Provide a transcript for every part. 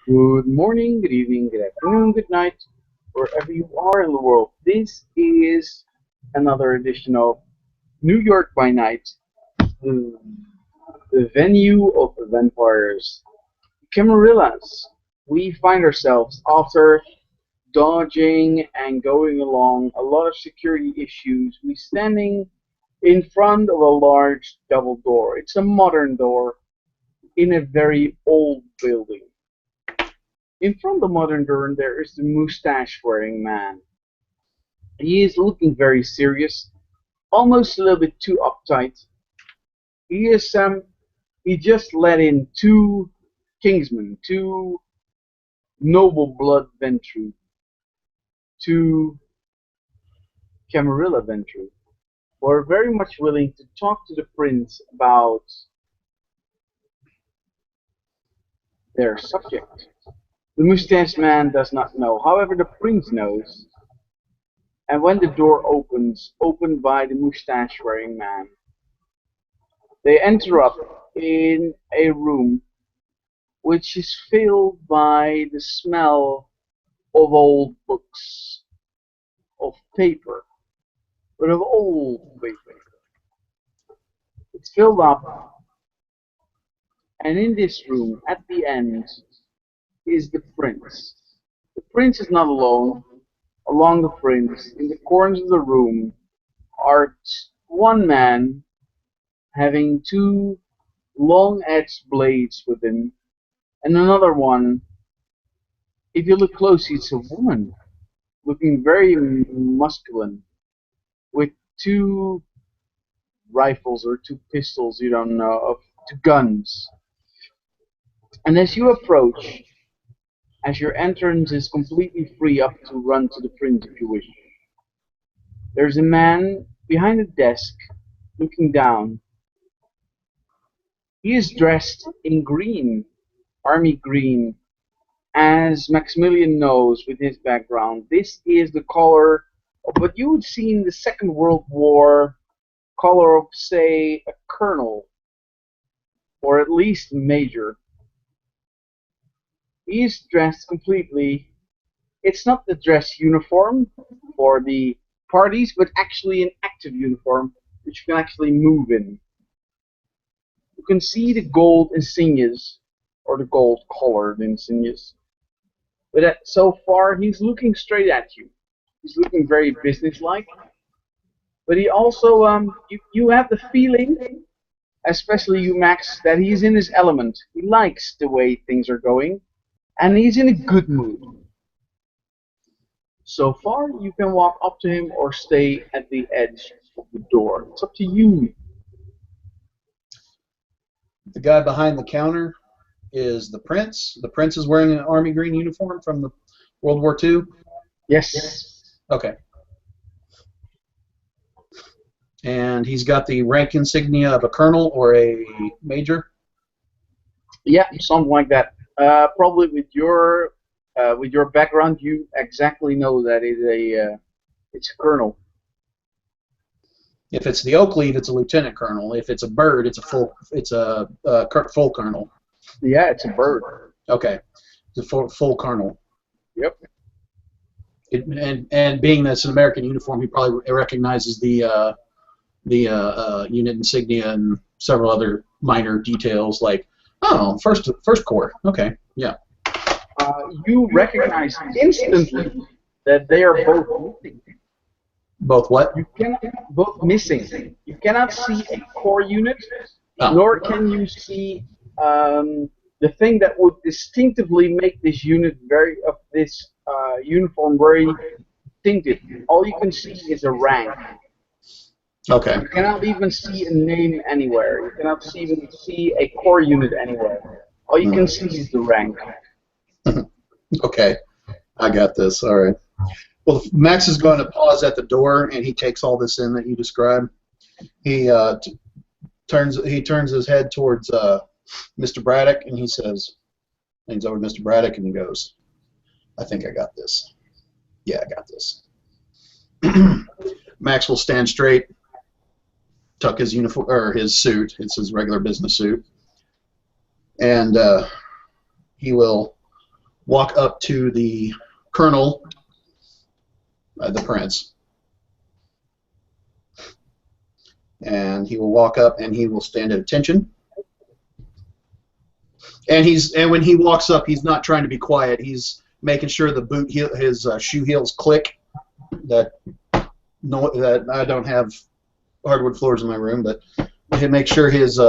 Good morning, good evening, good afternoon, good night, wherever you are in the world. This is another edition of New York by Night, the, the venue of the vampires, Camarillas. We find ourselves after dodging and going along a lot of security issues. We standing in front of a large double door. It's a modern door in a very old building. In front of the modern door, there is the mustache-wearing man. He is looking very serious, almost a little bit too uptight. He is he just let in two Kingsmen, two noble blood Ventru, two Camarilla Ventru, who are very much willing to talk to the prince about their subject. The mustache man does not know. However, the prince knows. And when the door opens, opened by the mustache-wearing man, they enter up in a room which is filled by the smell of old books, of paper, but of old paper. It's filled up, and in this room, at the end, is the prince. The prince is not alone. Along the prince, in the corners of the room, are one man having two long-edged blades with him, and another one, if you look closely, it's a woman, looking very masculine, with two rifles or two pistols, you don't know, of two guns. And as you approach, as your entrance is completely free up to run to the prince if you wish, there's a man behind a desk looking down. He is dressed in green, army green, as Maximilian knows with his background. This is the color of what you would see in the Second World War, color of, say, a colonel, or at least a major. He is dressed completely. It's not the dress uniform for the parties, but actually an active uniform, which you can actually move in. You can see the gold insignias, or the gold-colored insignias. But so far, he's looking straight at you. He's looking very businesslike. But he also, you have the feeling, especially you, Max, that he's in his element. He likes the way things are going, and he's in a good mood. So far, you can walk up to him or stay at the edge of the door. It's up to you. The guy behind the counter is the prince. The prince is wearing an army green uniform from the World War II. Yes. Okay. And he's got the rank insignia of a colonel or a major. Yeah, something like that. Probably with your background, you exactly know that it's a colonel. If it's the oak leaf, it's a lieutenant colonel. If it's a bird, it's a full colonel. Yeah, it's a bird. Okay, it's a full colonel. Yep. And being that's an American uniform, he probably recognizes the unit insignia and several other minor details like, oh, first corps. Okay, yeah. You recognize instantly that they are both missing. Both what? You cannot both missing. You cannot see a core unit, Oh. nor can you see the thing that would distinctively make this unit uniform very distinctive. All you can see is a rank. Okay. You cannot even see a name anywhere. You cannot even see a core unit anywhere. All you can see is the rank. Okay, I got this. All right. Well, Max is going to pause at the door, and he takes all this in that you described. He turns his head towards Mr. Braddock, and he says, leans over to Mr. Braddock, and he goes, "I think I got this. Yeah, I got this." Max will stand straight, tuck his uniform or his suit. It's his regular business suit, and he will walk up to the colonel, the prince, and he will walk up and he will stand at attention. And when he walks up, he's not trying to be quiet. He's making sure the his shoe heels click. That I don't have hardwood floors in my room, but he makes sure his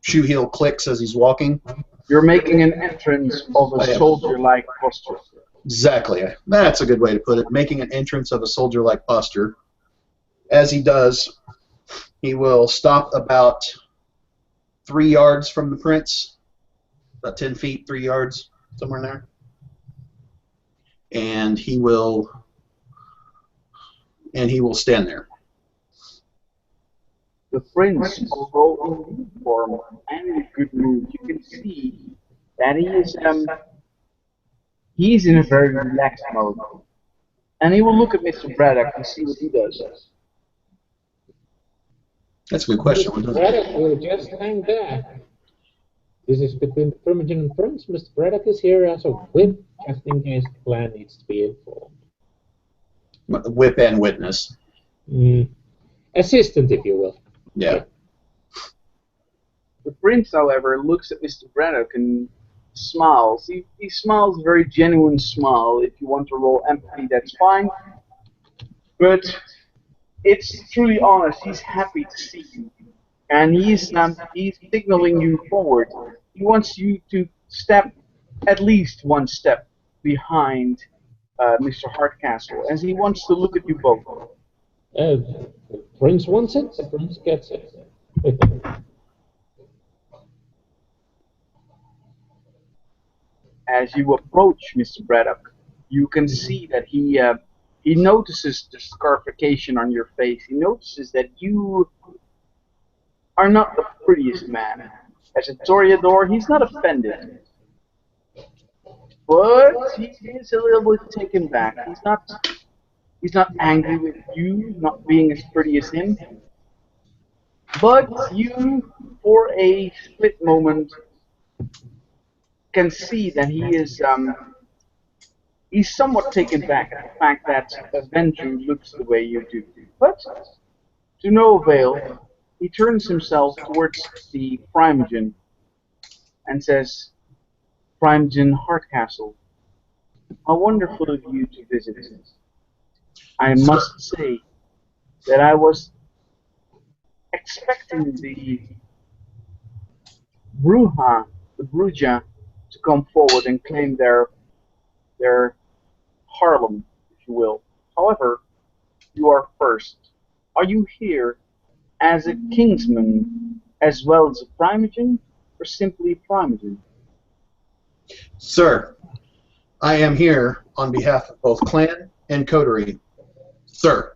shoe heel clicks as he's walking. You're making an entrance of a soldier-like posture. Exactly. That's a good way to put it. Making an entrance of a soldier-like posture. As he does, he will stop about 3 yards from the prince, about 10 feet, 3 yards, somewhere in there. And he will stand there. The prince, although in good form and in a good mood, you can see that he's in a very relaxed mode. And he will look at Mr. Braddock and see what he does. That's a good question. Mr. Braddock will just hang back. This is between the Primogen and Prince. Mr. Braddock is here as a whip, just in case the clan needs to be informed. Whip and witness. Assistant, if you will. Yeah. The prince, however, looks at Mr. Braddock and smiles. He smiles a very genuine smile. If you want to roll empathy, that's fine. But it's truly honest. He's happy to see you. And he's signaling you forward. He wants you to step at least one step behind Mr. Hardcastle, as he wants to look at you both. The Prince wants it, the Prince gets it. As you approach Mr. Braddock, you can see that he notices the scarification on your face. He notices that you are not the prettiest man. As a Toreador, he's not offended. But he is a little bit taken back. He's not angry with you not being as pretty as him. But you, for a split moment, can see that he's somewhat taken back at the fact that Ventrue looks the way you do. But to no avail, he turns himself towards the Primogen and says, "Primogen Hardcastle, how wonderful of you to visit. I must say that I was expecting the Bruja, to come forward and claim their Harlem, if you will. However, you are first. Are you here as a Kingsman as well as a Primogen, or simply Primogen?" Sir, I am here on behalf of both clan and coterie. Sir.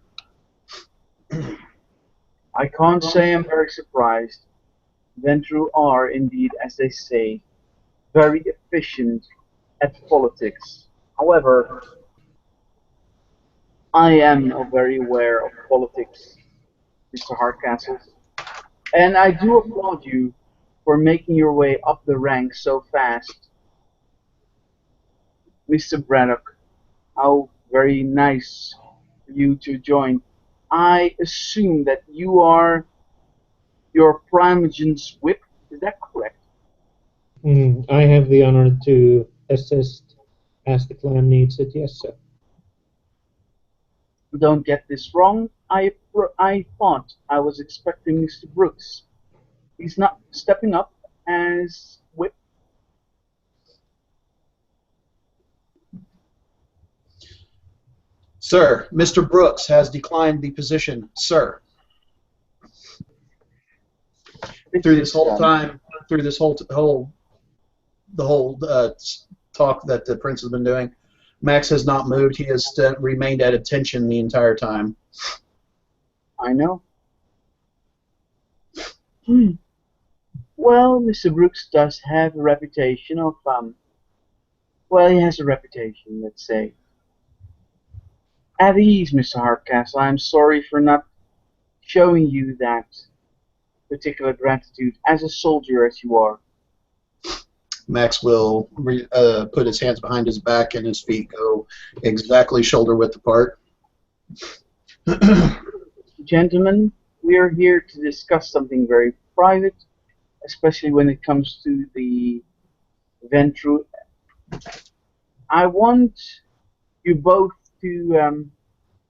I can't say I'm very surprised. Ventrue are indeed, as they say, very efficient at politics. However, I am very aware of politics, Mr. Hardcastle, and I do applaud you for making your way up the ranks so fast. Mr. Braddock, how very nice for you to join. I assume that you are your Primogen's whip, is that correct? I have the honor to assist as the clan needs it, yes, sir. Don't get this wrong. I thought I was expecting Mr. Brooks. He's not stepping up as whip. Sir, Mr. Brooks has declined the position, sir. Through this whole time, through this whole talk that the prince has been doing, Max has not moved. He has remained at attention the entire time. I know. Well, Mr. Brooks does have a reputation of, well, he has a reputation, let's say. At ease, Mr. Hardcastle. I'm sorry for not showing you that particular gratitude as a soldier as you are. Max will put his hands behind his back and his feet go exactly shoulder width apart. Gentlemen, we are here to discuss something very private, especially when it comes to the Ventru. I want you both to,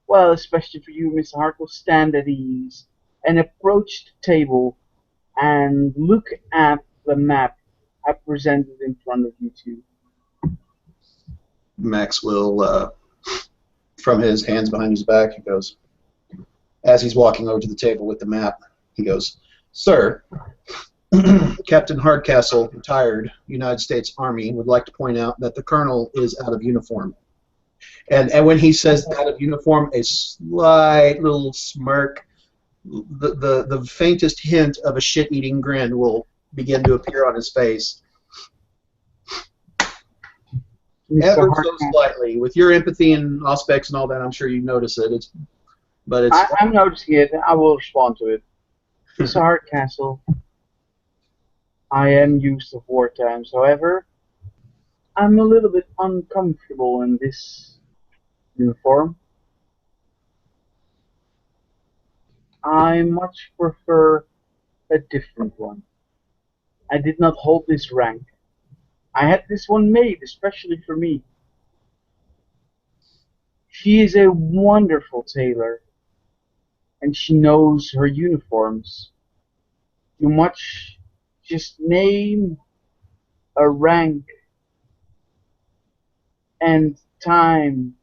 well, especially for you, Mr. Hart, will stand at ease and approach the table and look at the map I presented in front of you two. Max will, from his hands behind his back, he goes, as he's walking over to the table with the map, he goes, "Sir, Captain Hardcastle, retired United States Army, would like to point out that the colonel is out of uniform." And when he says out of uniform, a slight little smirk, the faintest hint of a shit-eating grin will begin to appear on his face. Ever so slightly. With your empathy and aspects and all that, I'm sure you notice it. I'm noticing it. I will respond to it. Mr. Hardcastle, I am used to war times. However, I'm a little bit uncomfortable in this uniform. I much prefer a different one. I did not hold this rank. I had this one made especially for me. She is a wonderful tailor, and she knows her uniforms. You much just name a rank and time,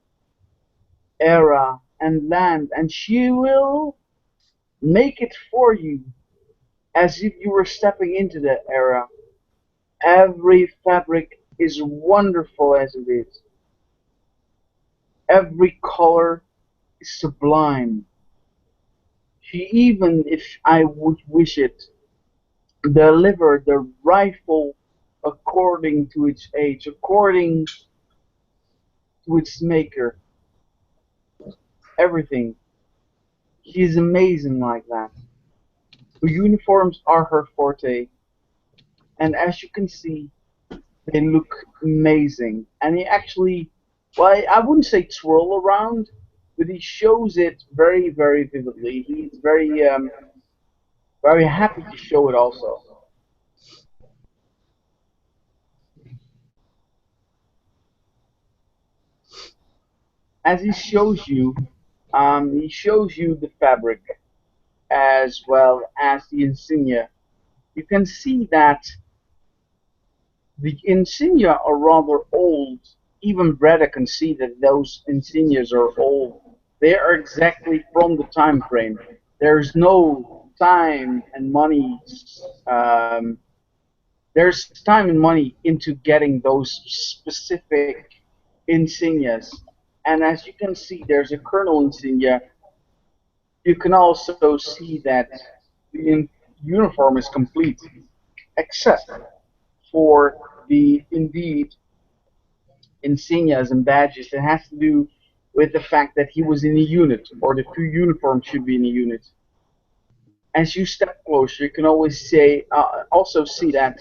era, and land, and she will make it for you as if you were stepping into that era. Every fabric is wonderful as it is. Every color is sublime. She even, if I would wish it, delivered the rifle according to its age, according to its maker. Everything. She is amazing like that. Her uniforms are her forte, and as you can see, they look amazing. And he actually, well, I wouldn't say twirl around, but he shows it very, very vividly. He's very, very happy to show it also. As he shows you the fabric as well as the insignia. You can see that the insignia are rather old. Even Breda can see that those insignias are old. They are exactly from the time frame. There's no time and money. There's time and money into getting those specific insignias. And as you can see, there's a colonel insignia. You can also see that the uniform is complete, except for the indeed insignias and badges. It has to do with the fact that he was in a unit, or the two uniforms should be in a unit. As you step closer, you can always say, also see that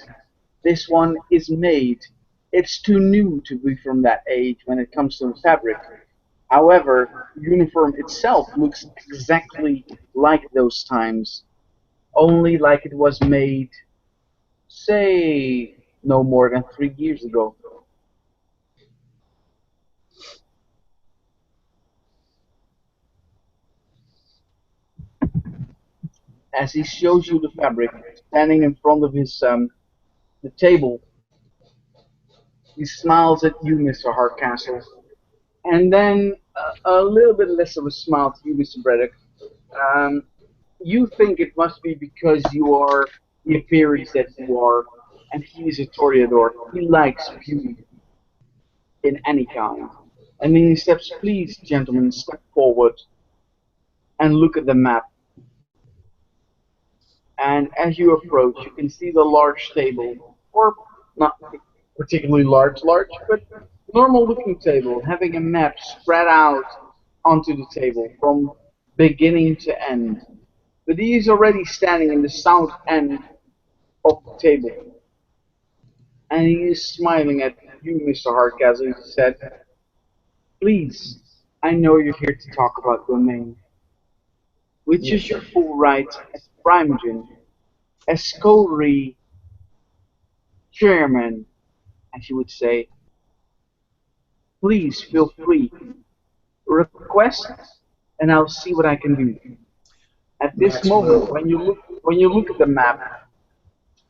this one is made. It's too new to be from that age when it comes to the fabric. However, the uniform itself looks exactly like those times, only like it was made, say, no more than 3 years ago. As he shows you the fabric, standing in front of his the table, he smiles at you, Mr. Hardcastle, and then a little bit less of a smile to you, Mr. Braddock. Um, you think it must be because you are the appearance that you are, and he is a Toreador. He likes beauty in any kind. And then he steps, please, gentlemen, step forward and look at the map. And as you approach, you can see the large table, or not particularly large, but normal-looking table, having a map spread out onto the table from beginning to end. But he is already standing in the south end of the table. And he is smiling at you, Mr. Hardcastle. He said, "Please, I know you're here to talk about domain, which is your full right as Primogen, as Coterie chairman, as you would say. Please feel free. Request, and I'll see what I can do." At this Max moment, will. when you look at the map,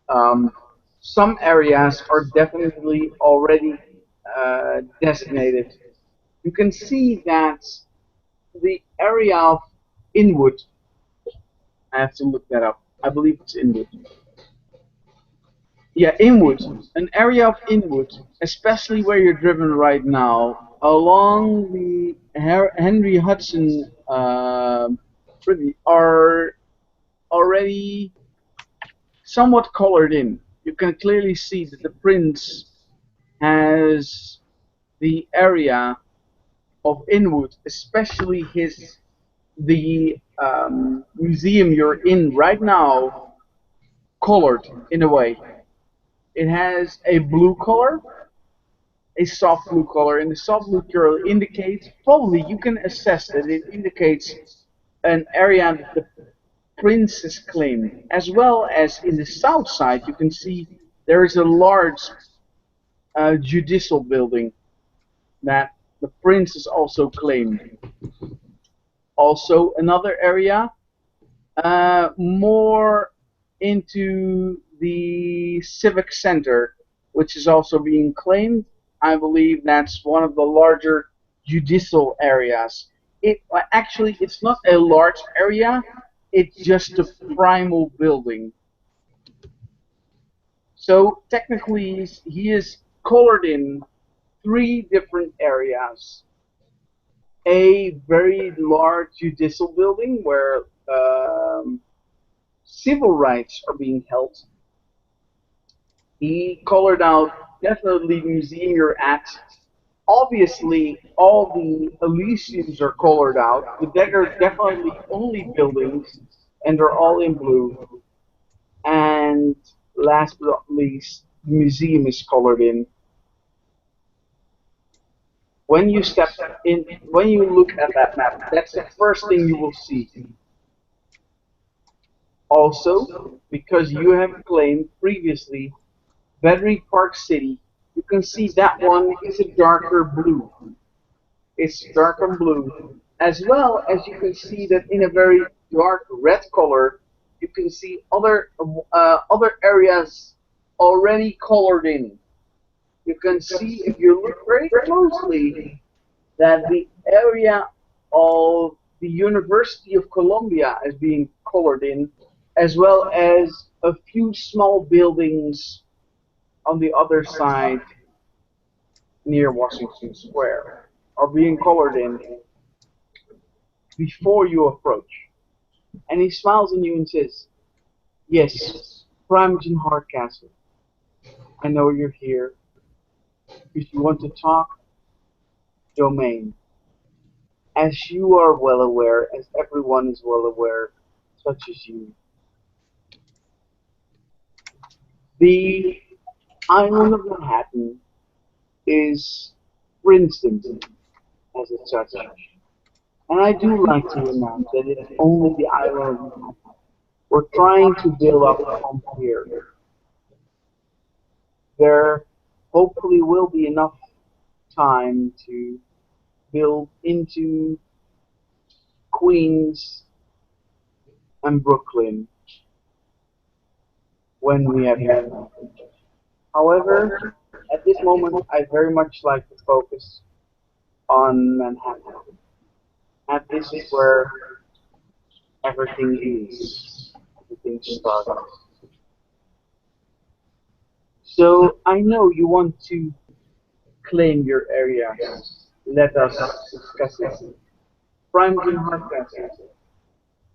um, some areas are definitely already designated. You can see that the area of Inwood, I have to look that up. I believe it's Inwood. Yeah, Inwood, an area of Inwood, especially where you're driven right now, along the Henry Hudson River, are already somewhat colored in. You can clearly see that the prince has the area of Inwood, especially the museum you're in right now, colored in a way. It has a blue color, a soft blue color, and the soft blue color indicates, probably you can assess that it indicates an area that the prince has claimed, as well as in the south side you can see there is a large judicial building that the prince has also claimed. Also another area more into the civic center, which is also being claimed. I believe that's one of the larger judicial areas. Actually, it's not a large area. It's just a primal building. So technically, he is colored in three different areas. A very large judicial building where civil rights are being held. He colored out definitely the museum you're at. Obviously, all the Elysiums are colored out, but there are definitely only buildings, and they're all in blue. And last but not least, the museum is colored in. When you step in, when you look at that map, that's the first thing you will see. Also, because you have claimed previously Battery Park City, you can see that one is a darker blue. It's darker blue, as well as you can see that in a very dark red color, you can see other areas already colored in. You can see, if you look very closely, that the area of the University of Columbia is being colored in, as well as a few small buildings on the other side near Washington Square are being colored in before you approach. And he smiles on you and says, "Yes, Primogen Hardcastle, I know you're here. If you want to talk, domain. As you are well aware, as everyone is well aware, such as you, the island of Manhattan is Princeton as it's such. And I do like to announce that it's only the island of Manhattan. We're trying to build up from here. There hopefully will be enough time to build into Queens and Brooklyn when we have enough. However, at this moment, I very much like to focus on Manhattan. And this is where everything is. Everything starts. So I know you want to claim your area. Let us discuss it. Primogen Hardcastle,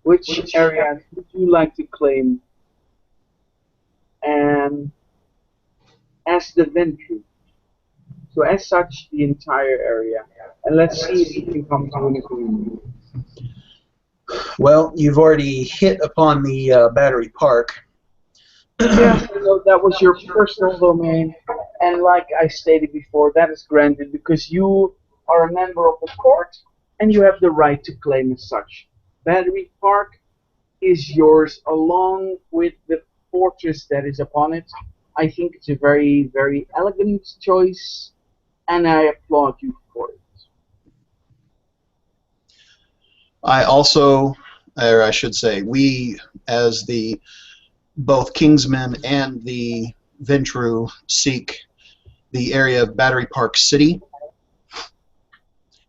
which areas would you like to claim and as the venture? So as such, the entire area. And let's see if we can come to an agreement. Well, you've already hit upon the Battery Park. Yes, I know that was your personal domain, and like I stated before, that is granted because you are a member of the court and you have the right to claim as such. Battery Park is yours along with the fortress that is upon it. I think it's a very, very elegant choice, and I applaud you for it. I also, or I should say, we, as the both Kingsmen and the Ventru, seek the area of Battery Park City,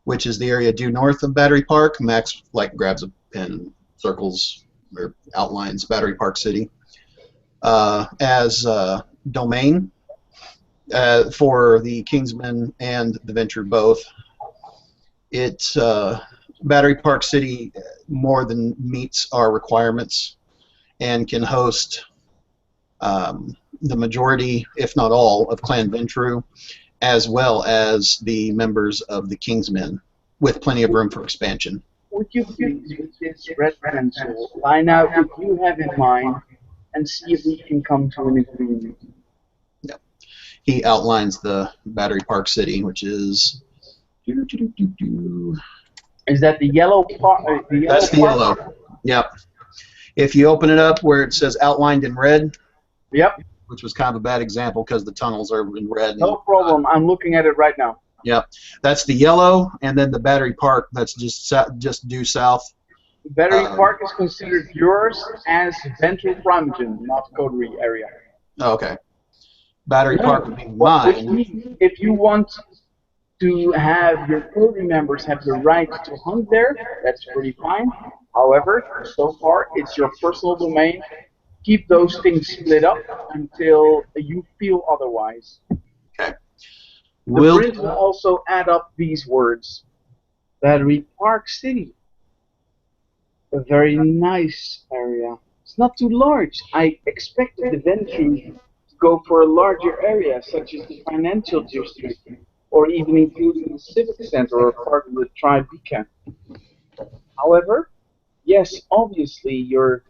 which is the area due north of Battery Park. Max grabs a pen and circles or outlines Battery Park City as domain for the Kingsmen and the Ventru both. It Battery Park City more than meets our requirements and can host the majority, if not all, of Clan Ventru, as well as the members of the Kingsmen, with plenty of room for expansion. Would you please, with this red pencil, line out what you have in mind and see if we can come to an agreement? Yep. He outlines the Battery Park City, which is... Is that the yellow part? That's the yellow. Yep. If you open it up where it says outlined in red, Yep. which was kind of a bad example because the tunnels are in red. No problem. I'm looking at it right now. Yep. That's the yellow, and then the Battery Park, that's just due south. Battery Park is considered yours as Ventral Primogen, not Coterie area. Okay. Battery Park would be Which mine. means if you want to have your Coterie members have the right to hunt there, that's pretty fine. However, so far, it's your personal domain. Keep those things split up until you feel otherwise. Okay. The print will also add up these words. Battery Park City. A very nice area. It's not too large. I expected the Ventru to go for a larger area, such as the financial district, or even including the civic center or part of the Tribeca. However, yes, obviously your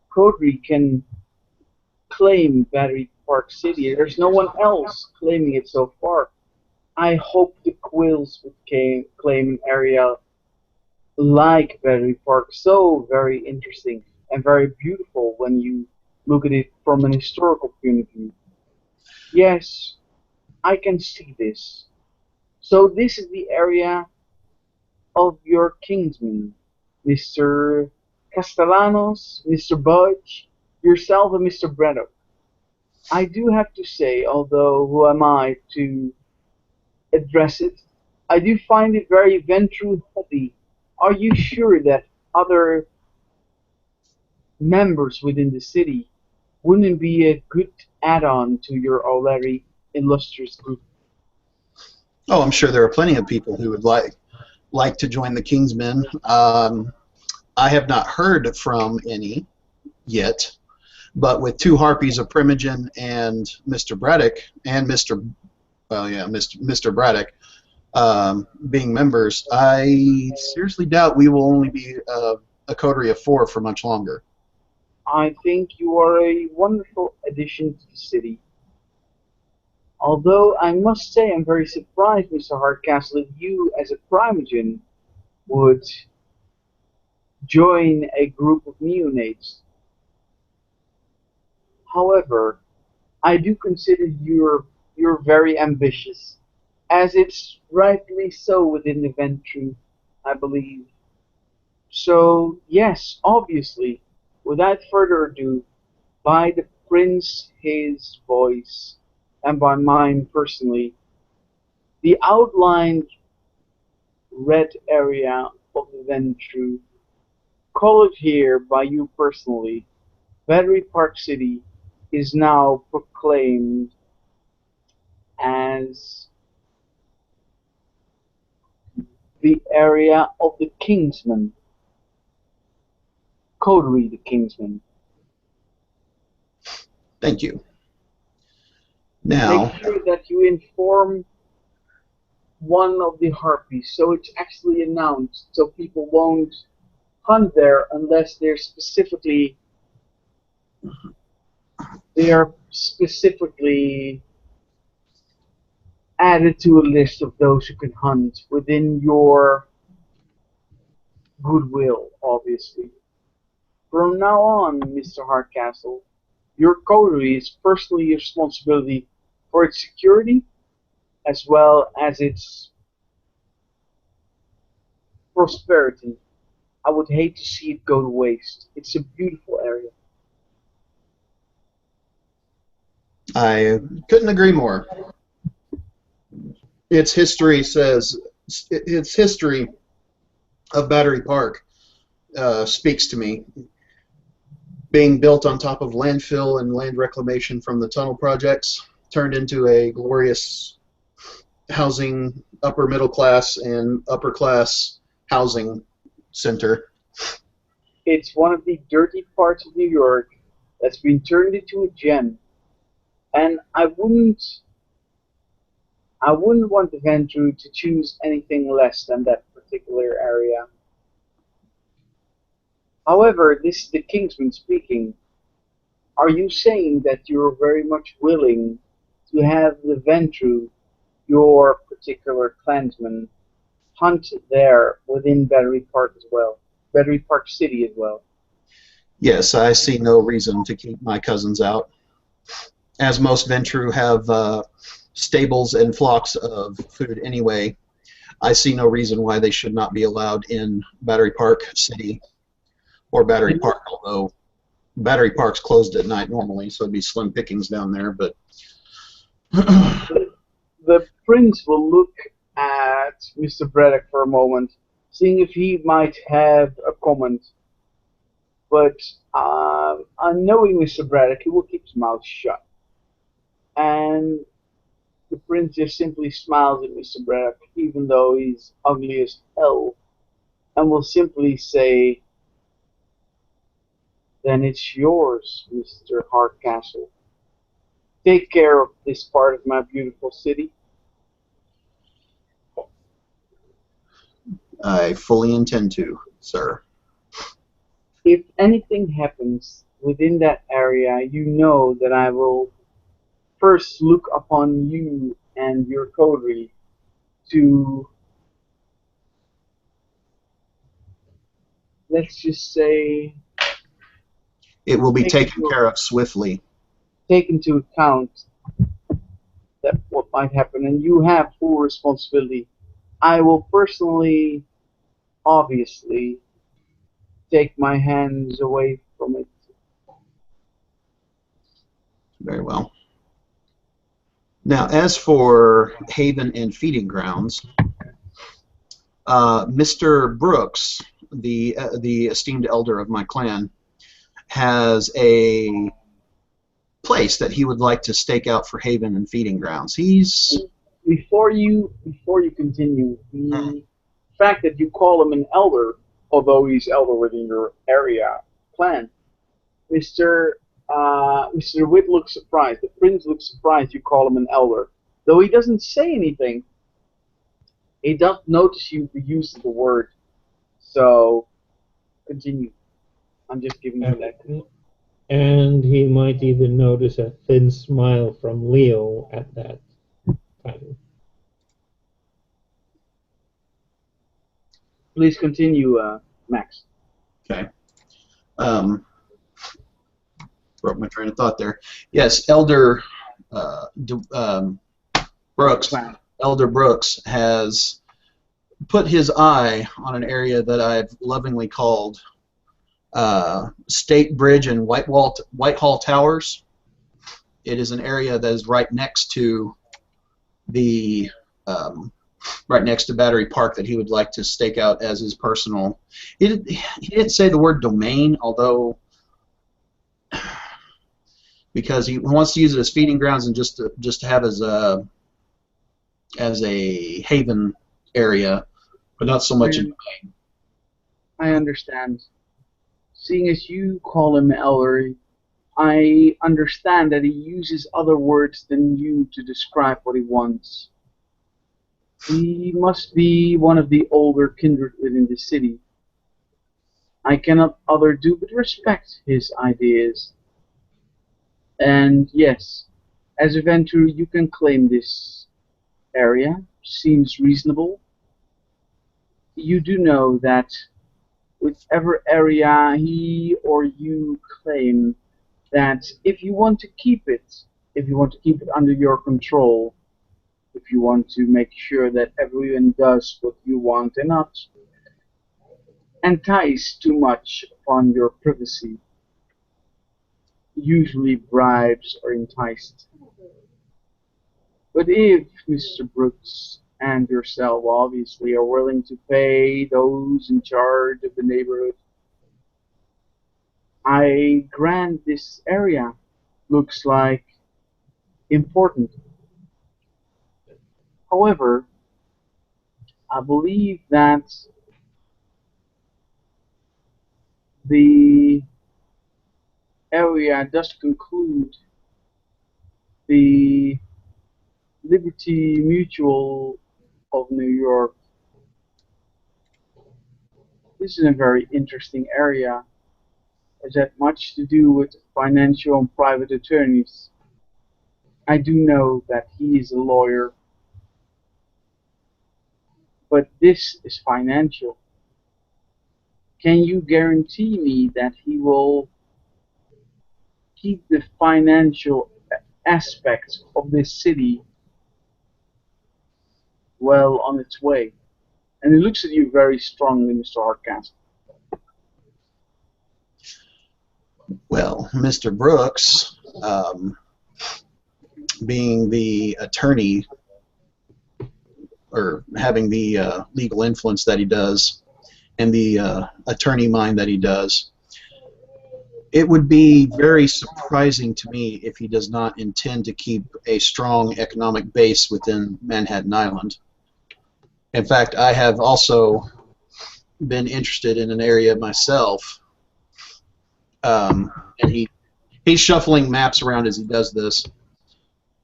coterie can claim Battery Park City. There's no one else claiming it so far. I hope the Quills would claim an area like Battery Park, so very interesting and very beautiful when you look at it from an historical point of view. Yes, I can see this. So this is the area of your kingsmen, Mr. Castellanos, Mr. Budge, yourself, and Mr. Braddock. I do have to say, although who am I to address it, I do find it very Ventru heavy. Are you sure that other members within the city wouldn't be a good add-on to your already illustrious group? Oh, I'm sure there are plenty of people who would like to join the Kingsmen. I have not heard from any yet, but with two Harpies of Primogen and Mr. Braddock and Mr. Braddock being members, I seriously doubt we will only be a coterie of 4 for much longer. I think you are a wonderful addition to the city. Although I must say I'm very surprised, Mr. Hardcastle, that you as a Primogen would join a group of neonates. However, I do consider you're very ambitious, as it's rightly so within the Ventru, I believe. So yes, obviously, without further ado, by the Prince his voice, and by mine personally, the outlined red area of the Ventru, colored here by you personally, Battery Park City, is now proclaimed as the area of the Kingsmen. Coterie the Kingsmen. Thank you. Now, make sure that you inform one of the Harpies so it's actually announced, so people won't hunt there unless they're specifically They are specifically added to a list of those who can hunt within your goodwill, obviously. From now on, Mr. Hardcastle, your coterie is personally responsibility for its security as well as its prosperity. I would hate to see it go to waste. It's a beautiful area. I couldn't agree more. Its history says its history of Battery Park speaks to me. Being built on top of landfill and land reclamation from the tunnel projects, turned into a glorious housing, upper middle class and upper class housing center. It's one of the dirty parts of New York that's been turned into a gem. And I wouldn't want the Ventrue to choose anything less than that particular area. However, this is the Kingsman speaking. Are you saying that you're very much willing to have the Ventrue, your particular clansman, hunt there within Battery Park as well? Battery Park City as well? Yes, I see no reason to keep my cousins out. As most Ventrue have stables and flocks of food anyway, I see no reason why they should not be allowed in Battery Park City or Battery Park, although Battery Park's closed at night normally, so it'd be slim pickings down there. But The prince will look at Mr. Braddock for a moment, seeing if he might have a comment. But knowing Mr. Braddock, he will keep his mouth shut. And the prince just simply smiles at Mr. Braddock, even though he's ugly as hell, and will simply say, "Then it's yours, Mr. Hardcastle. Take care of this part of my beautiful city." I fully intend to, sir. If anything happens within that area, you know that I will first look upon you and your coterie to, let's just say, It will be Take taken into- care of swiftly. take into account that what might happen, and you have full responsibility. I will personally, obviously, take my hands away from it. Very well. Now, as for haven and feeding grounds, Mr. Brooks, the esteemed elder of my clan, has a place that he would like to stake out for haven and feeding grounds. He's Before you continue, the fact that you call him an elder, although he's elder within your area clan, Mr. Witt looks surprised. The prince looks surprised you call him an elder, though he doesn't say anything. He doesn't notice you use the word. So continue. I'm just giving you that. And he might even notice a thin smile from Leo at that time. Please continue, Max. okay. Broke my train of thought there. Yes, Elder Brooks. Clan. Elder Brooks has put his eye on an area that I've lovingly called State Bridge and Whitehall Towers. It is an area that is right next to the Battery Park that he would like to stake out as his personal. He didn't say the word domain, although because he wants to use it as feeding grounds and just to have as a haven area, but not so much. I understand. Seeing as you call him elder, I understand that he uses other words than you to describe what he wants. He must be one of the older kindred within the city. I cannot other do but respect his ideas. And yes, as a venture, you can claim this area. Seems reasonable. You do know that whichever area he or you claim, that if you want to keep it, if you want to keep it under your control, if you want to make sure that everyone does what you want and not entice too much upon your privacy, usually bribes are enticed. But if Mr. Brooks and yourself obviously are willing to pay those in charge of the neighborhood, I grant this area looks like important. However, I believe that the area does conclude the Liberty Mutual of New York. This is a very interesting area. It has much to do with financial and private attorneys. I do know that he is a lawyer, but this is financial. Can you guarantee me that he will keep the financial aspects of this city well on its way? And he looks at you very strongly, Mr. Hardcastle. Well, Mr. Brooks, being the attorney or having the legal influence that he does and the attorney mind that he does, it would be very surprising to me if he does not intend to keep a strong economic base within Manhattan Island. In fact, I have also been interested in an area myself, and he's shuffling maps around as he does this.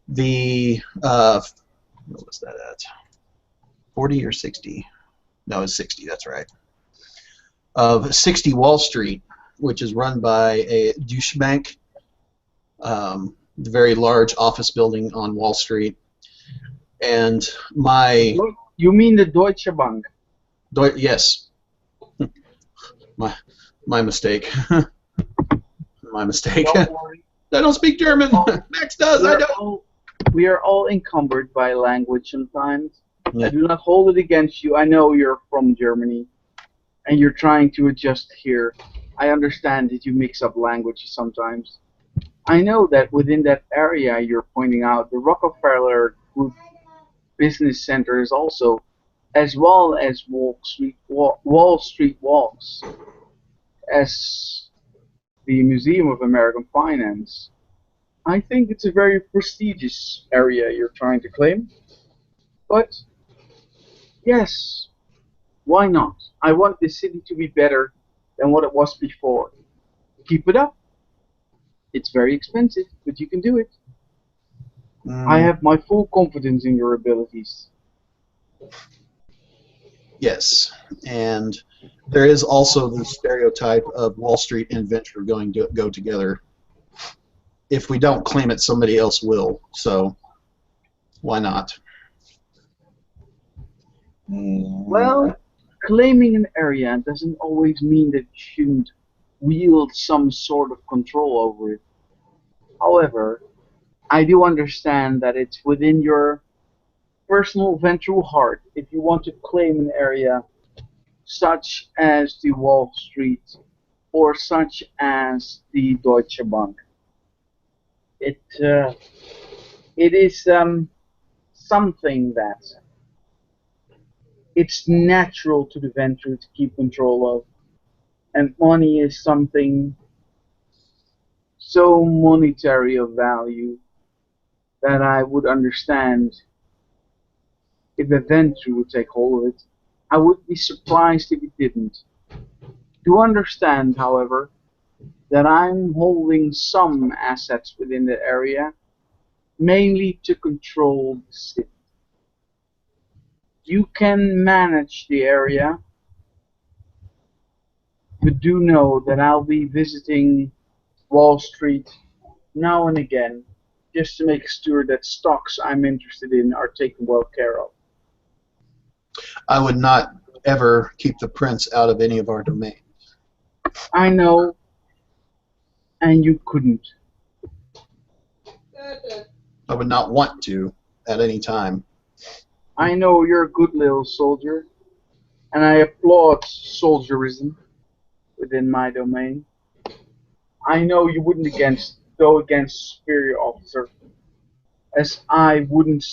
The what was that at? 40 or 60? No, it's 60. That's right. Of 60 Wall Street, which is run by a Deutsche Bank, the very large office building on Wall Street. And my... You mean the Deutsche Bank? Yes. My mistake. My mistake. Don't worry. I don't speak German. Max does. I don't. We are all encumbered by language sometimes. Yeah. I do not hold it against you. I know you're from Germany, and you're trying to adjust here. I understand that you mix up languages sometimes. I know that within that area you're pointing out, the Rockefeller Group Business Center is also, as well as Wall Street Walks, as the Museum of American Finance. I think it's a very prestigious area you're trying to claim. But, yes, why not? I want this city to be better than what it was before. Keep it up. It's very expensive, but you can do it. I have my full confidence in your abilities. Yes, and there is also the stereotype of Wall Street and venture going to go together. If we don't claim it, somebody else will. So, why not? Well, claiming an area doesn't always mean that you shouldn't wield some sort of control over it. However, I do understand that it's within your personal ventral heart if you want to claim an area such as the Wall Street or such as the Deutsche Bank. It is something that it's natural to the venture to keep control of, and money is something so monetary of value that I would understand if a venture would take hold of it. I would be surprised if it didn't. Do understand, however, that I'm holding some assets within the area, mainly to control the city. You can manage the area, but do know that I'll be visiting Wall Street now and again, just to make sure that stocks I'm interested in are taken well care of. I would not ever keep the prince out of any of our domains. I know, and you couldn't. I would not want to at any time. I know you're a good little soldier, and I applaud soldierism within my domain. I know you wouldn't go against superior officer, as I wouldn't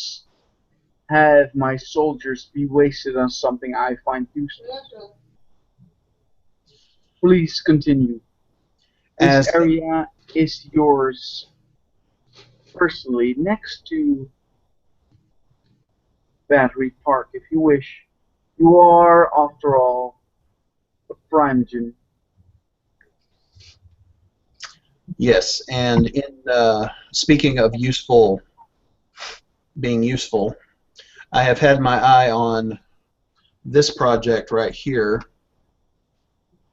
have my soldiers be wasted on something I find useless. Please continue. This As area is yours personally, next to Battery Park, if you wish. You are, after all, a Primogen. yes, and in speaking of being useful, I have had my eye on this project right here,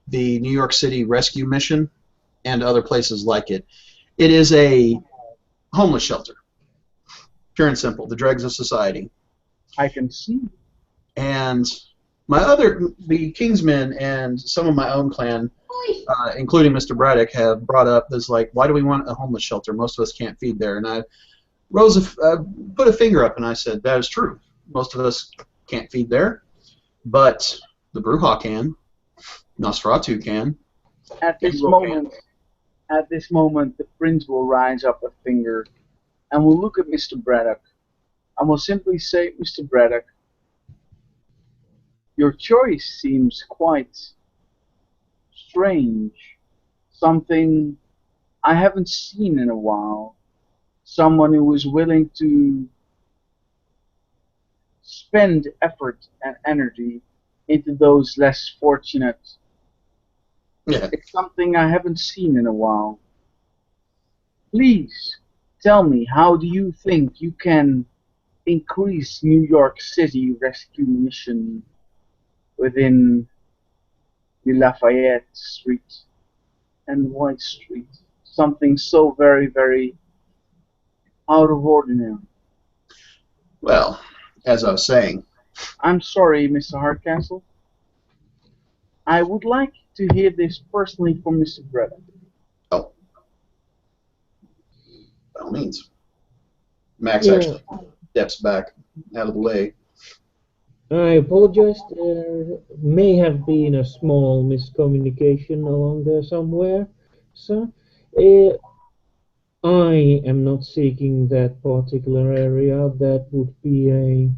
the New York City Rescue Mission, and other places like it. It is a homeless shelter, pure and simple, the dregs of society. I can see. And the Kingsmen and some of my own clan, including Mr. Braddock, have brought up this, like, why do we want a homeless shelter? Most of us can't feed there. And I put a finger up and I said, that is true. Most of us can't feed there, but the Brujah can, Nosferatu can. At this moment, the prince will rise up a finger and will look at Mr. Braddock and will simply say, Mr. Braddock, your choice seems quite strange. Something I haven't seen in a while. Someone who is willing to spend effort and energy into those less fortunate. Yeah. It's something I haven't seen in a while. Please tell me, how do you think you can increase New York City rescue mission within the Lafayette Street and White Street? Something so very, very out of ordinary. Well, as I was saying, I'm sorry, Mr. Hardcastle. I would like to hear this personally from Mr. Braddock. oh, by all means. Max Yeah. actually steps back out of the way. I apologize. There may have been a small miscommunication along there somewhere, sir. I am not seeking that particular area. That would be a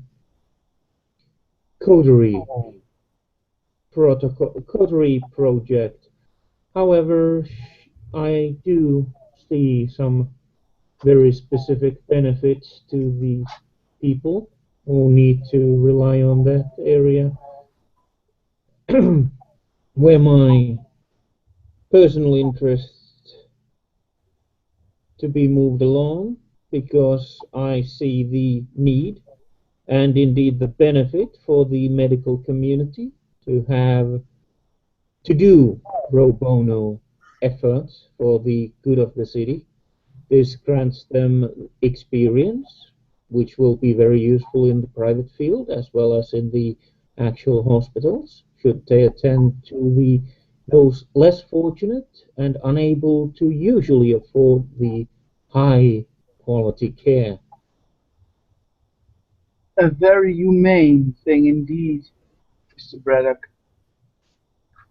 coterie project. However, I do see some very specific benefits to the people who need to rely on that area. Where my personal interest to be moved along, because I see the need and indeed the benefit for the medical community to do pro bono efforts for the good of the city. This grants them experience, which will be very useful in the private field as well as in the actual hospitals, should they attend to those less fortunate and unable to usually afford the high quality care. A very humane thing indeed, Mr. Braddock.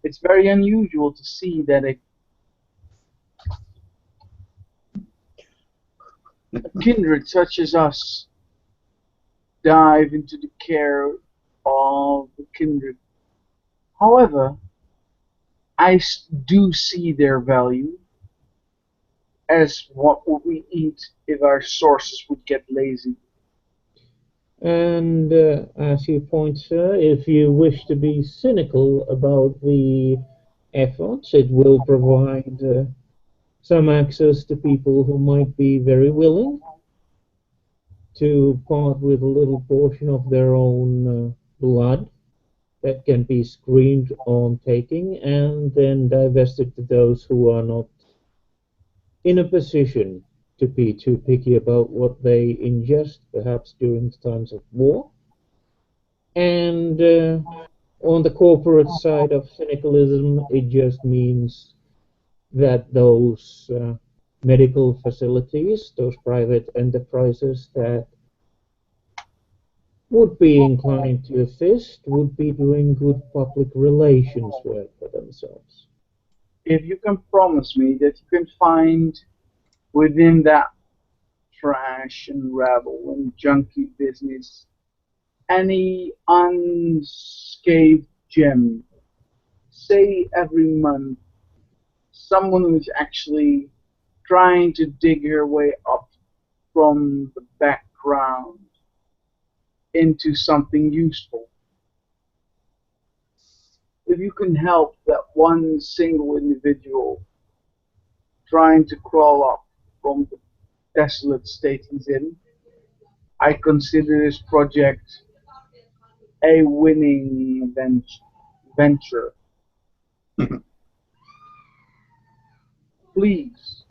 It's very unusual to see that a kindred such as us dive into the care of the kindred. However, I do see their value as what would we eat if our sources would get lazy. And as you point, sir, if you wish to be cynical about the efforts, it will provide some access to people who might be very willing to part with a little portion of their own blood that can be screened on taking and then divested to those who are not in a position to be too picky about what they ingest, perhaps during times of war. And on the corporate side of cynicalism, it just means that those medical facilities, those private enterprises that would be inclined to assist, would be doing good public relations work for themselves. If you can promise me that you can find within that trash and rabble and junky business any unscathed gem, say every month, someone who is actually trying to dig her way up from the background into something useful. If you can help that one single individual trying to crawl up from the desolate state he's in, I consider this project a winning venture. Please,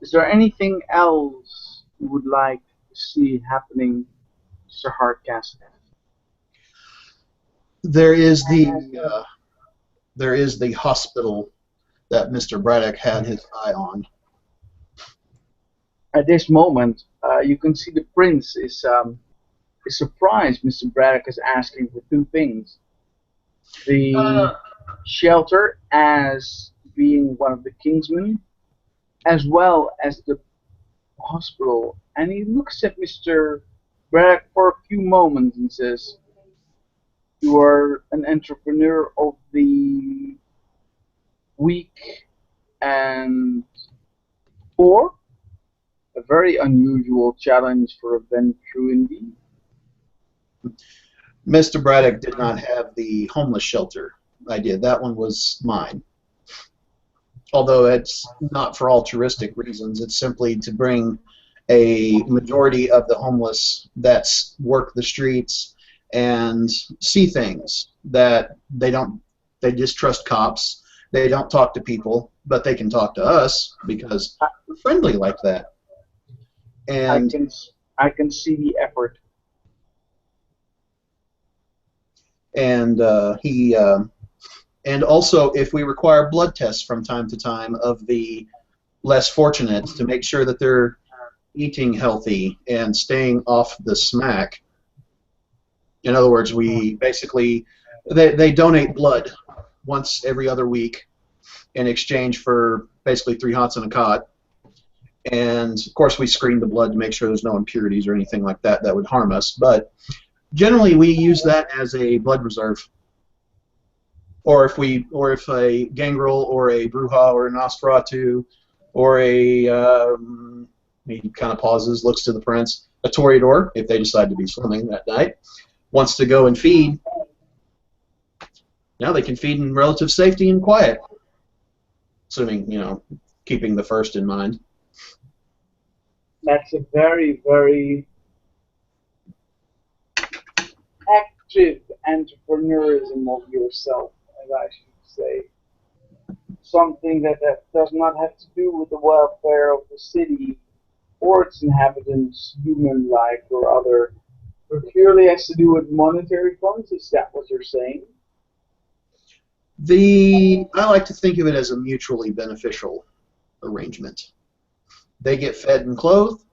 is there anything else you would like to see happening, Mr. Hardcastle? There is the hospital that Mr. Braddock had his eye on. At this moment, you can see the prince is surprised. Mr. Braddock is asking for two things: the shelter as being one of the kingsmen, as well as the hospital. And he looks at Mr. Braddock for a few moments and says, "You are an entrepreneur of the week and poor. A very unusual challenge for a venture indeed." Mr. Braddock did not have the homeless shelter idea. That one was mine. Although it's not for altruistic reasons, it's simply to bring a majority of the homeless that work the streets and see things that they don't. They distrust cops. They don't talk to people, but they can talk to us because we're friendly like that. And I can see the effort. And and also, if we require blood tests from time to time of the less fortunate to make sure that they're eating healthy and staying off the smack. In other words, we basically they donate blood once every other week in exchange for basically 3 hots and a cot. And of course, we screen the blood to make sure there's no impurities or anything like that that would harm us. But generally, we use that as a blood reserve. Or if a gangrel or a Bruja or a Nosferatu or a he kind of pauses, looks to the prince, a Toreador, if they decide to be swimming that night, wants to go and feed. Now they can feed in relative safety and quiet, assuming keeping the first in mind. That's a very, very active entrepreneurism of yourself, as I should say. Something that does not have to do with the welfare of the city or its inhabitants, human life or other, but purely has to do with monetary funds. Is that what you're saying? I like to think of it as a mutually beneficial arrangement. They get fed and clothed,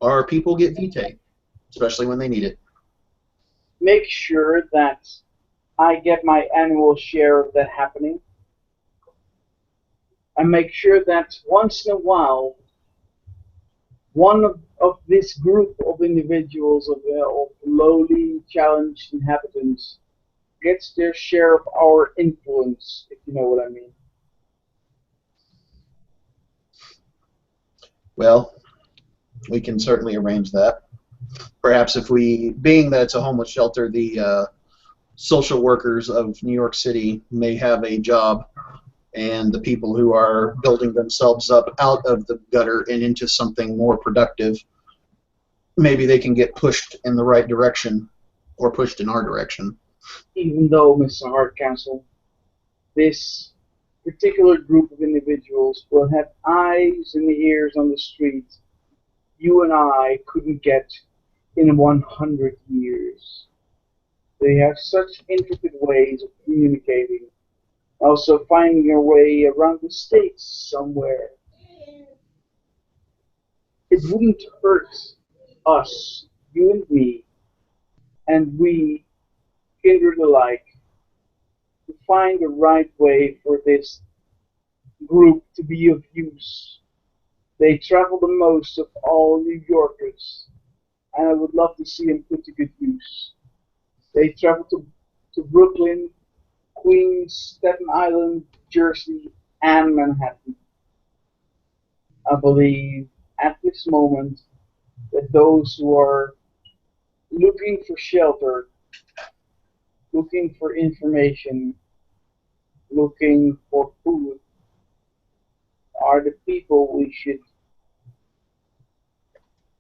our people get vitae, especially when they need it. Make sure that I get my annual share of that happening, and make sure that once in a while, one of this group of individuals, of lowly, challenged inhabitants, gets their share of our influence, if you know what I mean. Well, we can certainly arrange that. Perhaps if being that it's a homeless shelter, the social workers of New York City may have a job, and the people who are building themselves up out of the gutter and into something more productive, maybe they can get pushed in the right direction, or pushed in our direction. Even though, Mr. Hardcastle, this particular group of individuals will have eyes and ears on the street you and I couldn't get in 100 years. They have such intricate ways of communicating, also finding their way around the states somewhere. It wouldn't hurt us, you and me, and we, kindred alike, to find the right way for this group to be of use. They travel the most of all New Yorkers, and I would love to see them put to good use. They travel to Brooklyn, Queens, Staten Island, Jersey, and Manhattan. I believe at this moment that those who are looking for shelter, looking for information, looking for food, are the people we should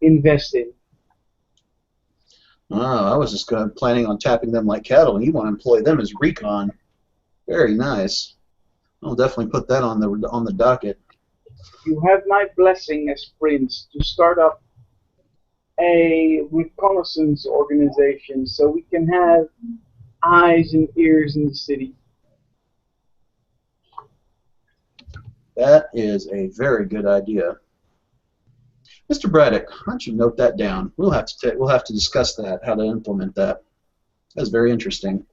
invest in. Oh, I was just planning on tapping them like cattle, and you want to employ them as recon. Very nice. I'll definitely put that on the docket. You have my blessing as Prince to start up a reconnaissance organization so we can have eyes and ears in the city. That is a very good idea. Mr. Braddock, why don't you note that down? We'll have to discuss that, how to implement that. That's very interesting.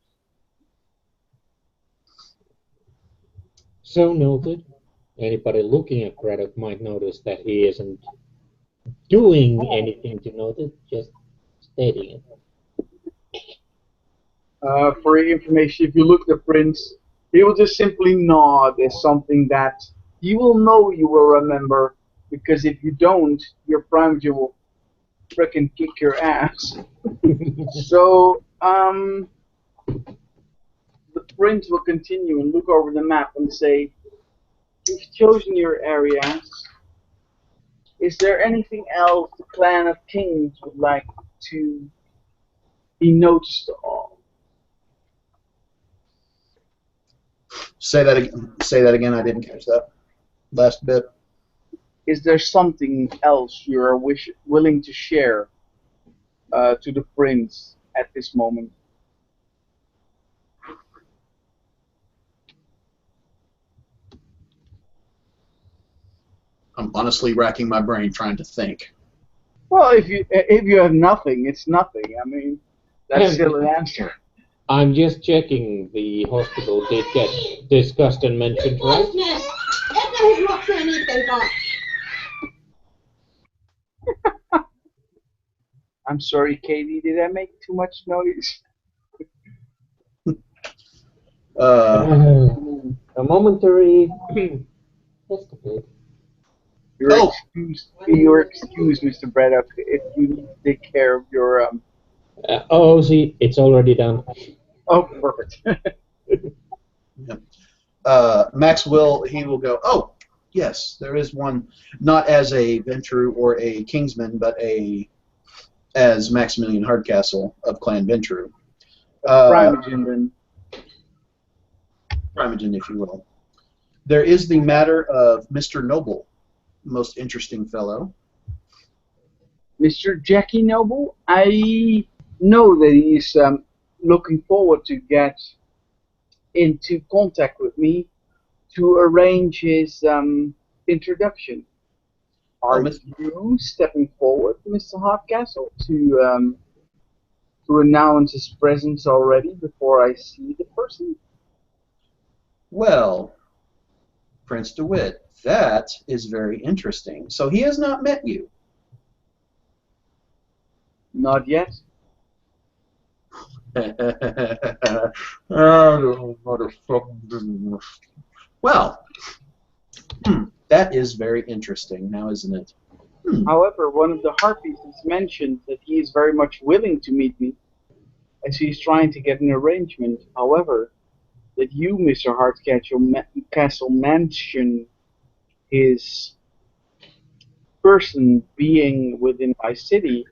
So noted. Anybody looking at Braddock might notice that he isn't doing anything to note it, just stating it. For your information, if you look at the Prince, he will just simply nod as something that you will know you will remember, because if you don't, your Primogen will frickin' kick your ass. So, the Prince will continue and look over the map and say, you've chosen your areas. Is there anything else the Clan of Kings would like to be noticed of? Say that again. I didn't catch that last bit. Is there something else you are willing to share to the Prince at this moment? I'm honestly racking my brain trying to think. Well, if you have nothing, it's nothing. I mean, that's still an answer. I'm just checking. The hospital did get discussed and mentioned, right? I'm sorry, Katie. Did I make too much noise? A momentary escapade. You're excused, Mr. Braddock, if you need to take care of your oh, see, it's already done. Oh, perfect. Max will go, oh, yes, there is one, not as a Ventrue or a Kingsman, but as Maximilian Hardcastle of Clan Ventrue. Primogen, then. Primogen, if you will. There is the matter of Mr. Noble, most interesting fellow. Mr. Jackie Noble? I know that he's looking forward to get into contact with me to arrange his introduction. Are you stepping forward, Mr. Hardcastle, to announce his presence already before I see the person? Well, Prince DeWitt, that is very interesting. So he has not met you? Not yet. Well, that is very interesting now, isn't it? However, one of the Harpies has mentioned that he is very much willing to meet me, as he's trying to get an arrangement. However, that you, Mr. Hardcastle, mention his person being within my city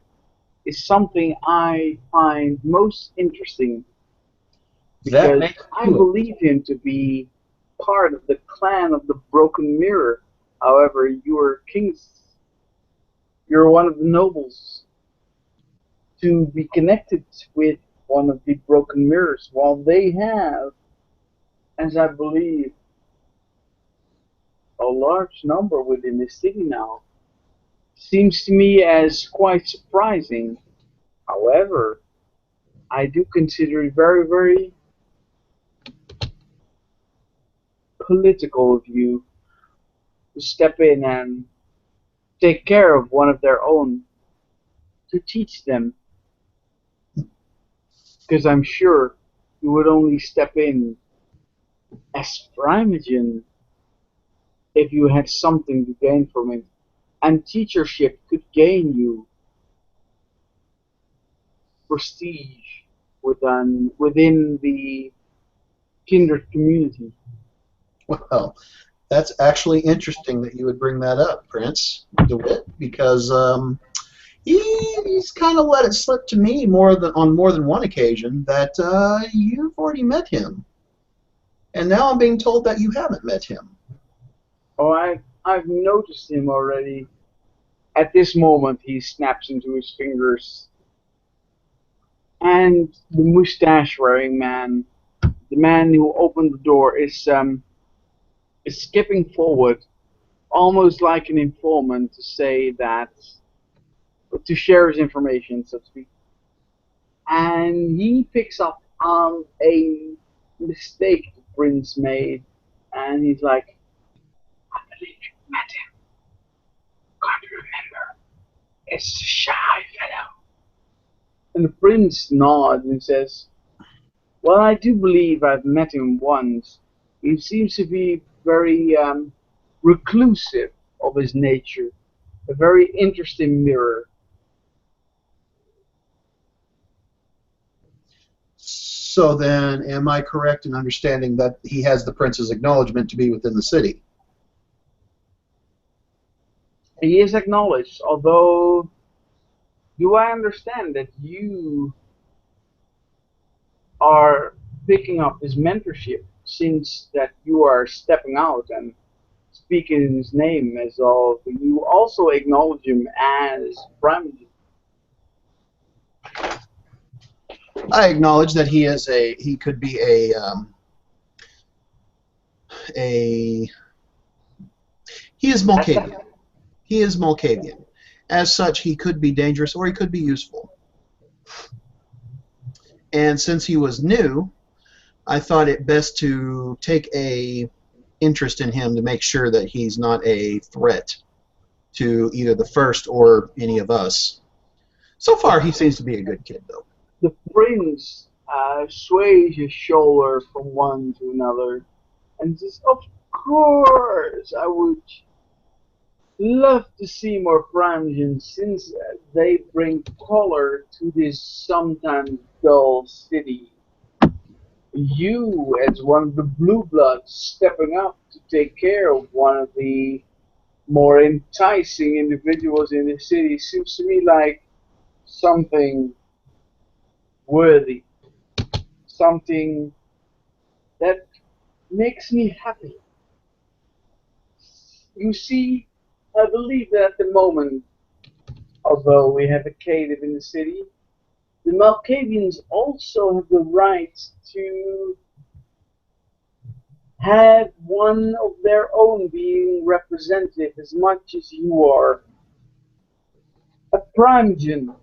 is something I find most interesting, because I believe him to be part of the clan of the Broken Mirror. However, you are kings. You're one of the nobles. To be connected with one of the Broken Mirrors, while they have, as I believe, a large number within the city now, seems to me as quite surprising. However, I do consider it very, very political of you to step in and take care of one of their own, to teach them, because I'm sure you would only step in as Primogen if you had something to gain from it, and teachership could gain you prestige within the kindred community. Well, that's actually interesting that you would bring that up, Prince DeWitt, because he's kind of let it slip to me on more than one occasion that you've already met him, and now I'm being told that you haven't met him. Oh, I've noticed him already. At this moment, he snaps into his fingers, and the mustache-wearing man, the man who opened the door, is skipping forward, almost like an informant, to say that, to share his information, so to speak. And he picks up on a mistake the prince made, and he's like, "I believe you met him. Can't you remember? It's a shy fellow." And the prince nods and says, "Well, I do believe I've met him once. He seems to be very reclusive of his nature, a very interesting mirror." So then, am I correct in understanding that he has the prince's acknowledgement to be within the city? He is acknowledged, although do I understand that you are picking up his mentorship, since that you are stepping out and speaking in his name, as of you also acknowledge him as Prime? I acknowledge that he could be he is Malkavian. He is Malkavian. As such, he could be dangerous or he could be useful. And since he was new, I thought it best to take a interest in him to make sure that he's not a threat to either the first or any of us. So far, he seems to be a good kid, though. The prince sways his shoulder from one to another and says, "Of course, I would love to see more Primogens, since they bring color to this sometimes dull city. You, as one of the blue bloods, stepping up to take care of one of the more enticing individuals in the city, seems to me like something worthy, something that makes me happy. You see, I believe that at the moment, although we have a Caleb in the city, the Malkavians also have the right to have one of their own being representative, as much as you are a Primogen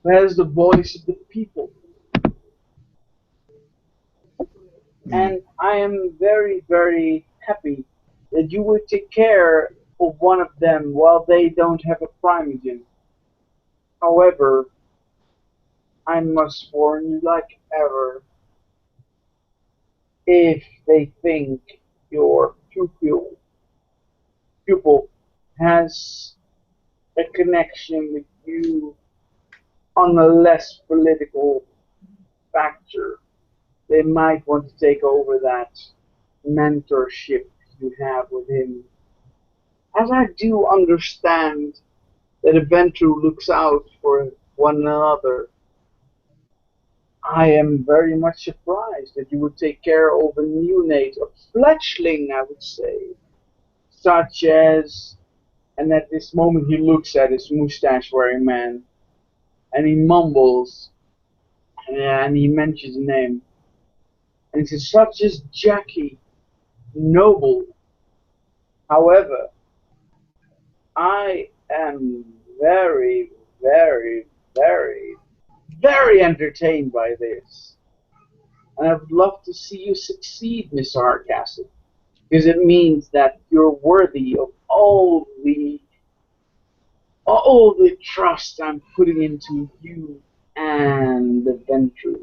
who has the voice of the people." And I am very, very happy that you would take care of one of them while they don't have a Primogen. However, I must warn you like ever, if they think your pupil has a connection with you on a less political factor, they might want to take over that mentorship you have with him. As I do understand that Eventru looks out for one another, I am very much surprised that you would take care of a neonate, a fledgling, I would say, such as. And at this moment, he looks at his mustache-wearing man, and he mumbles, and he mentions a name, and he says, "Such as Jackie, noble. However, I am very, very, very, very entertained by this. And I would love to see you succeed, Mr. Hardcastle, because it means that you're worthy of all the trust I'm putting into you and the venture."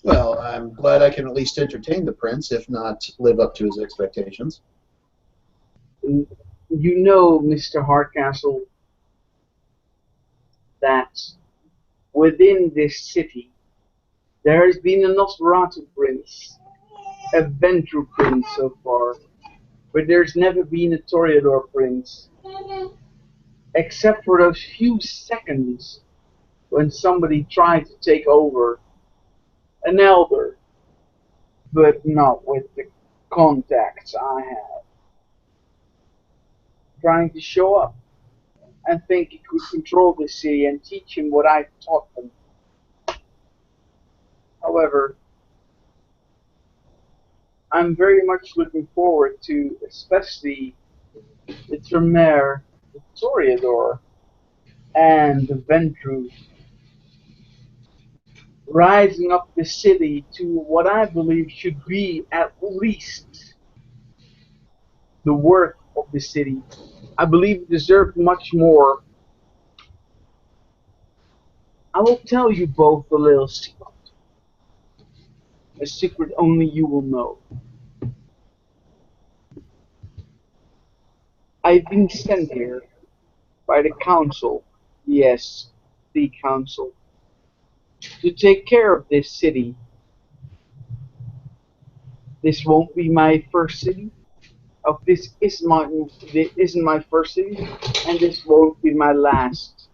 Well, I'm glad I can at least entertain the prince, if not live up to his expectations. You know, Mr. Hardcastle, that within this city there has been a Nosferatu prince, a Ventru prince so far, but there's never been a Toreador prince, except for those few seconds when somebody tried to take over an elder, but not with the contacts I have, trying to show up and think he could control the city and teach him what I taught them. However, I'm very much looking forward to, especially the Tremere, the Toreador, and the Ventru rising up the city to what I believe should be at least the worth of the city. I believe it deserved much more. I will tell you both a little secret, a secret only you will know. I've been sent here by the council, yes, the council, to take care of this city. This won't be my first city. This isn't my first city, and this won't be my last.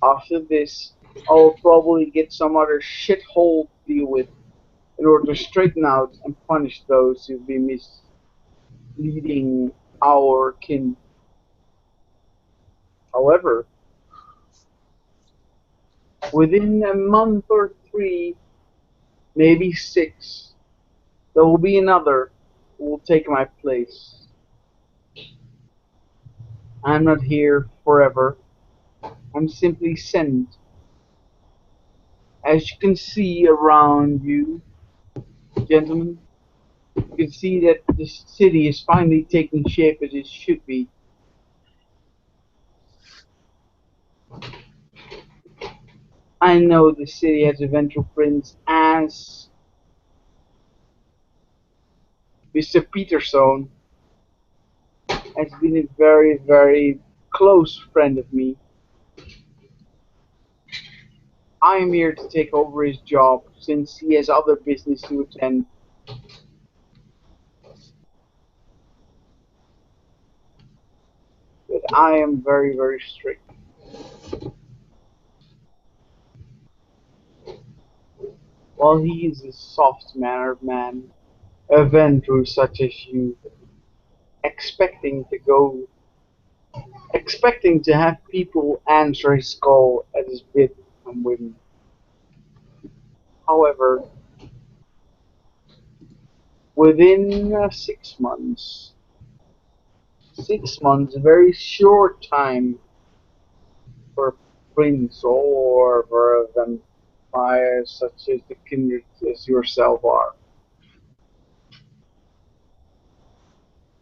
After this, I'll probably get some other shithole to deal with in order to straighten out and punish those who've been misleading our kin. However, within a month or 3, maybe 6, there will be another who will take my place. I'm not here forever. I'm simply sent. As you can see around you, gentlemen, you can see that the city is finally taking shape as it should be. I know the city has a ventral prince as Mr. Peterson has been a very, very close friend of me. I am here to take over his job since he has other business to attend. But I am very, very strict. While he is a soft-mannered man, a Ventru such as you, expecting to go, expecting to have people answer his call at his bid and whim. However, within 6 months, a very short time for a prince or for a vampire such as the kindred as yourself are,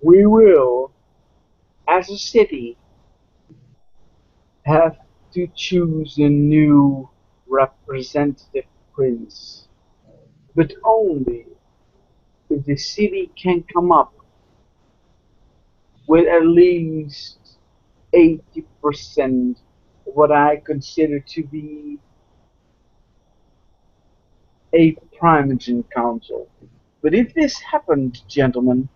we will, as a city, have to choose a new representative prince, but only if the city can come up with at least 80% of what I consider to be a Primogen Council. But if this happens, gentlemen,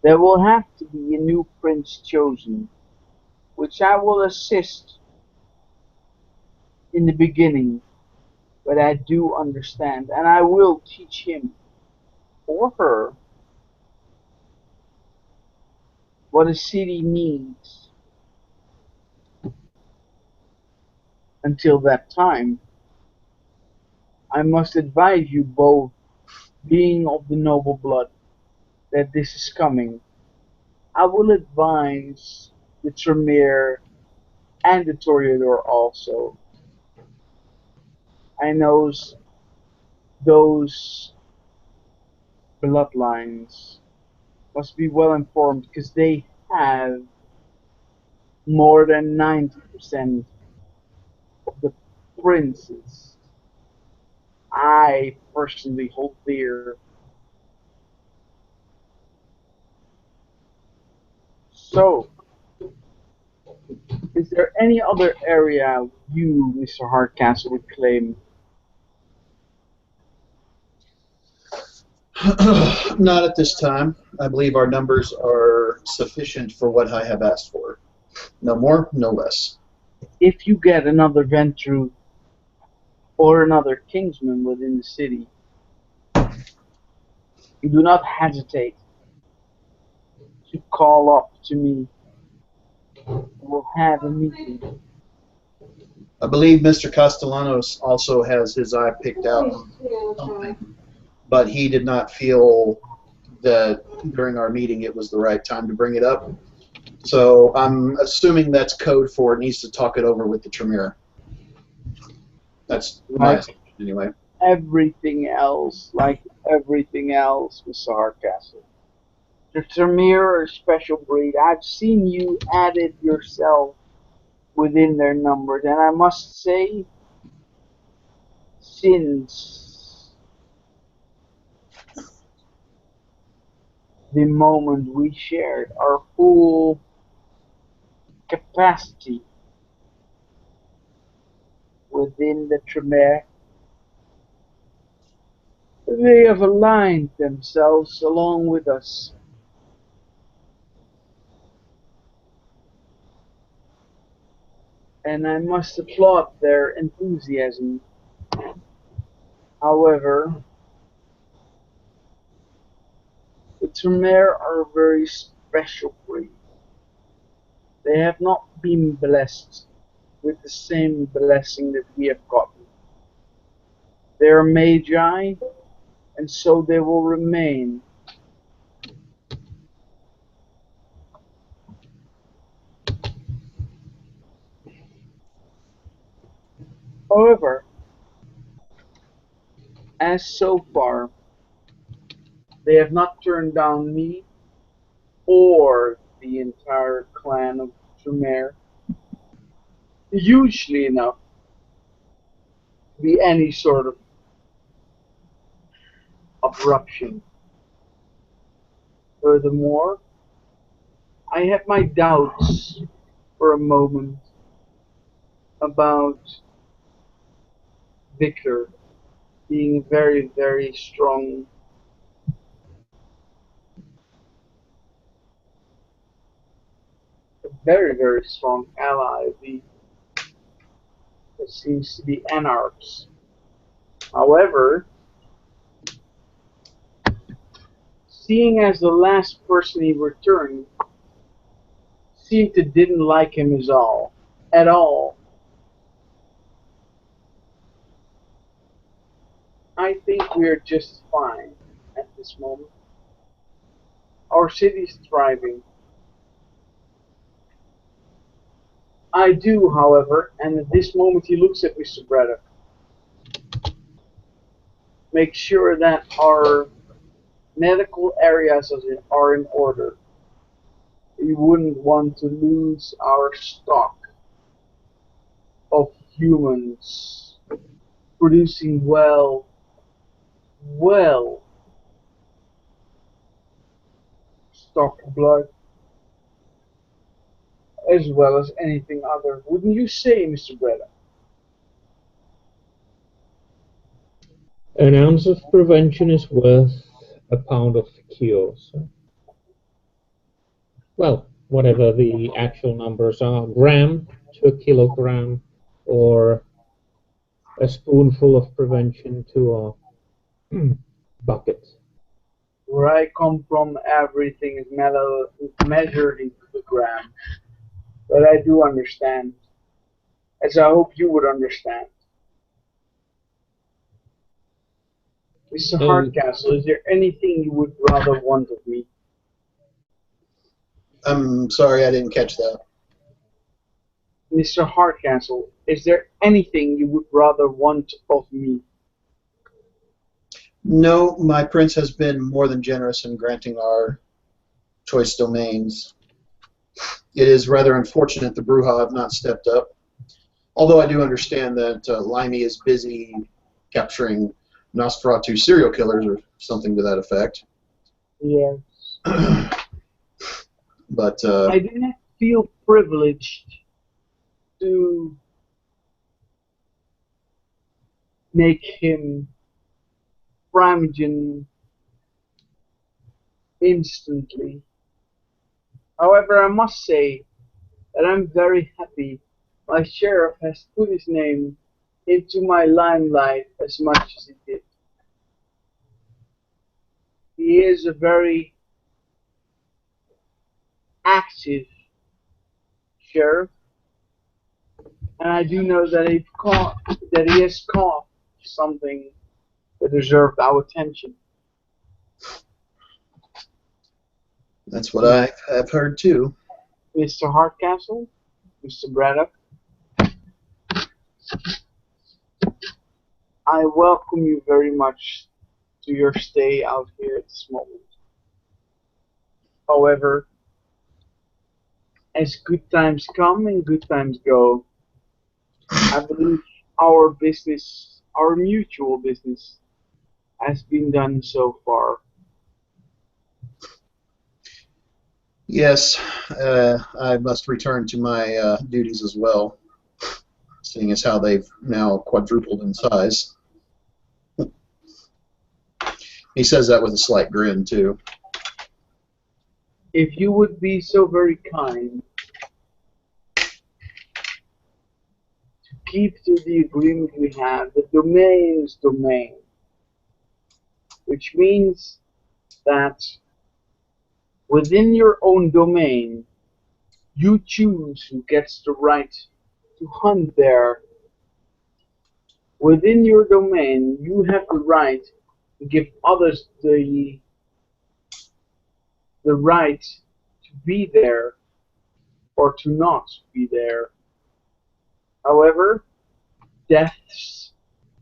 there will have to be a new prince chosen, which I will assist in the beginning, but I do understand, and I will teach him or her what a city needs. Until that time, I must advise you both, being of the noble blood, that this is coming. I will advise the Tremere and the Toreador also. I know those bloodlines must be well informed because they have more than 90% of the princes I personally hold dear. So, is there any other area you, Mr. Hardcastle, would claim? Not at this time. I believe our numbers are sufficient for what I have asked for. No more, no less. If you get another Ventru or another Kingsman within the city, do not hesitate to call up to me. We'll have a meeting. I believe Mr. Castellanos also has his eye picked out on something, but he did not feel that during our meeting it was the right time to bring it up. So I'm assuming that's code for it needs to talk it over with the Tremere. That's my Like assumption anyway. like everything else, Mr. Hardcastle. The Tremere are a special breed. I've seen you added yourself within their numbers, and I must say, since the moment we shared our full capacity within the Tremere, they have aligned themselves along with us. And I must applaud their enthusiasm. However, the Tremere are a very special breed. They have not been blessed with the same blessing that we have gotten. They are magi, and so they will remain. However, as so far, they have not turned down me or the entire clan of Tremere, hugely enough to be any sort of abruption. Furthermore, I have my doubts for a moment about Victor being very, very strong, a very, very strong ally of the that seems to be anarchs. However, seeing as the last person he returned seemed to didn't like him at all, I think we're just fine at this moment. Our city's thriving. I do, however, and at this moment he looks at Mr. Braddock, make sure that our medical areas are in order. We wouldn't want to lose our stock of humans producing well stocked blood, as well as anything other. Wouldn't you say, Mr. Braddock? An ounce of prevention is worth a pound of cure. So. Well, whatever the actual numbers are, gram to a kilogram, or a spoonful of prevention to a bucket. Where I come from, everything is measured into the gram. But I do understand, as I hope you would understand. Mr. Um, Hardcastle, is there anything you would rather want of me? I'm sorry, I didn't catch that. Mr. Hardcastle, is there anything you would rather want of me? No, my prince has been more than generous in granting our choice domains. It is rather unfortunate the Bruja have not stepped up. Although I do understand that Limey is busy capturing Nosferatu serial killers or something to that effect. Yes. But I do not feel privileged to make him Framigan instantly. However, I must say that I'm very happy my sheriff has put his name into my limelight as much as he did. He is a very active sheriff, and I do know that he has caught something that deserved our attention. that's what I have heard too. Mr. Hardcastle, Mr. Braddock, I welcome you very much to your stay out here at this moment. However, as good times come and good times go, I believe our business, our mutual business, has been done so far. Yes, I must return to my duties as well, seeing as how they've now quadrupled in size. He says that with a slight grin, too. If you would be so very kind to keep to the agreement we have, the domain is domain, which means that within your own domain, you choose who gets the right to hunt there. Within your domain, you have the right to give others the right to be there or to not be there. However, deaths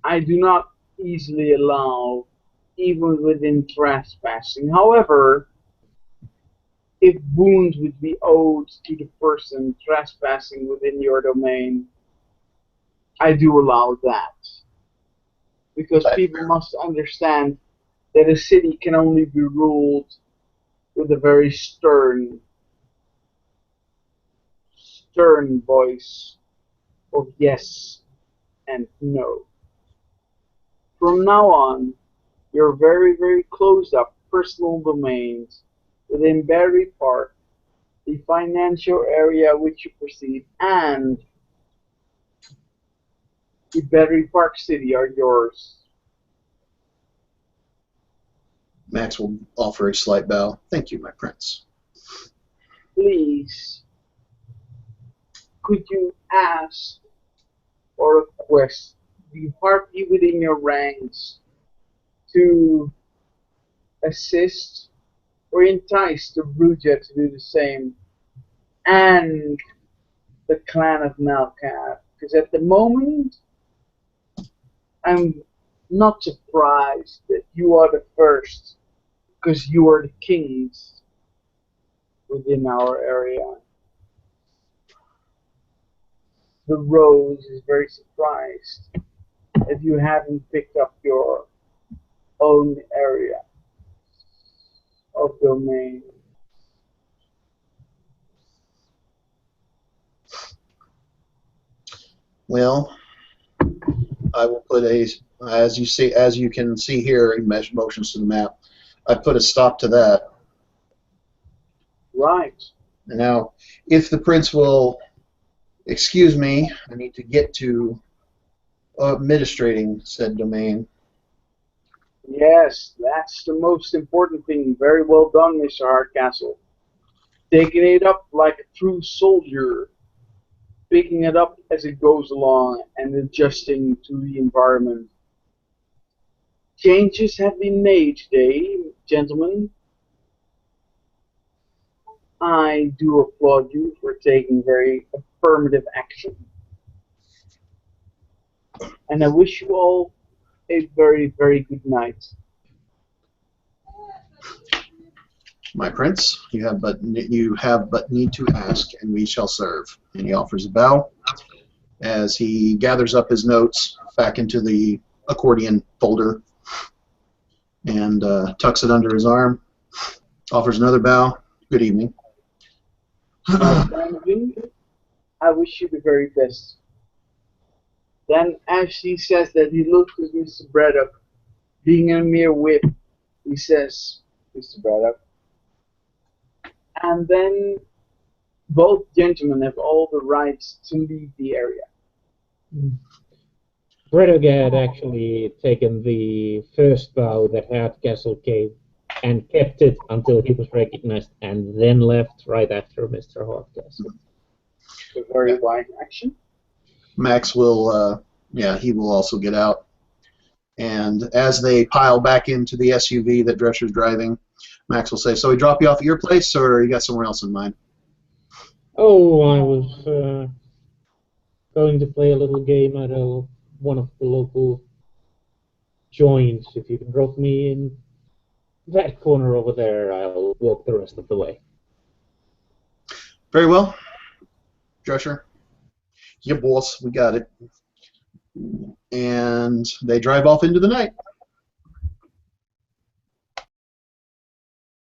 I do not easily allow, even within trespassing. However, if wounds would be owed to the person trespassing within your domain, I do allow that. Because people must understand that a city can only be ruled with a very stern voice of yes and no. From now on, your very, very closed up personal domains within Berry Park, the financial area which you perceive, and the Berry Park City are yours. Max will offer a slight bow. Thank you, my prince. Please, could you ask or request the party within your ranks to assist or entice the Bruja to do the same, and the clan of Malkath? Because at the moment, I'm not surprised that you are the first, because you are the kings within our area. The Rose is very surprised that you haven't picked up your own area of domain. Well, I will put a, as you can see here, he motions to the map. I put a stop to that. Right. And now, if the prince will excuse me, I need to get to administrating said domain. Yes, that's the most important thing. Very well done, Mr. Hardcastle. Taking it up like a true soldier, picking it up as it goes along and adjusting to the environment. Changes have been made today, gentlemen. I do applaud you for taking very affirmative action. And I wish you all a very, very good night. My prince, you have but need to ask, and we shall serve. And he offers a bow as he gathers up his notes back into the accordion folder and tucks it under his arm. Offers another bow. Good evening. I wish you the very best. Then, as he says that, he looks at Mr. Braddock. Being a mere whip, he says, Mr. Braddock. And then both gentlemen have all the rights to leave the area. Braddock had actually taken the first bow that Hardcastle gave and kept it until he was recognized, and then left right after Mr. Hardcastle. A very wise action. Max will, he will also get out. And as they pile back into the SUV that Drescher's driving, Max will say, "So we drop you off at your place, or you got somewhere else in mind?" Oh, I was going to play a little game at one of the local joints. If you can drop me in that corner over there, I'll walk the rest of the way. Very well. Drescher. Yeah, boss, we got it. And they drive off into the night.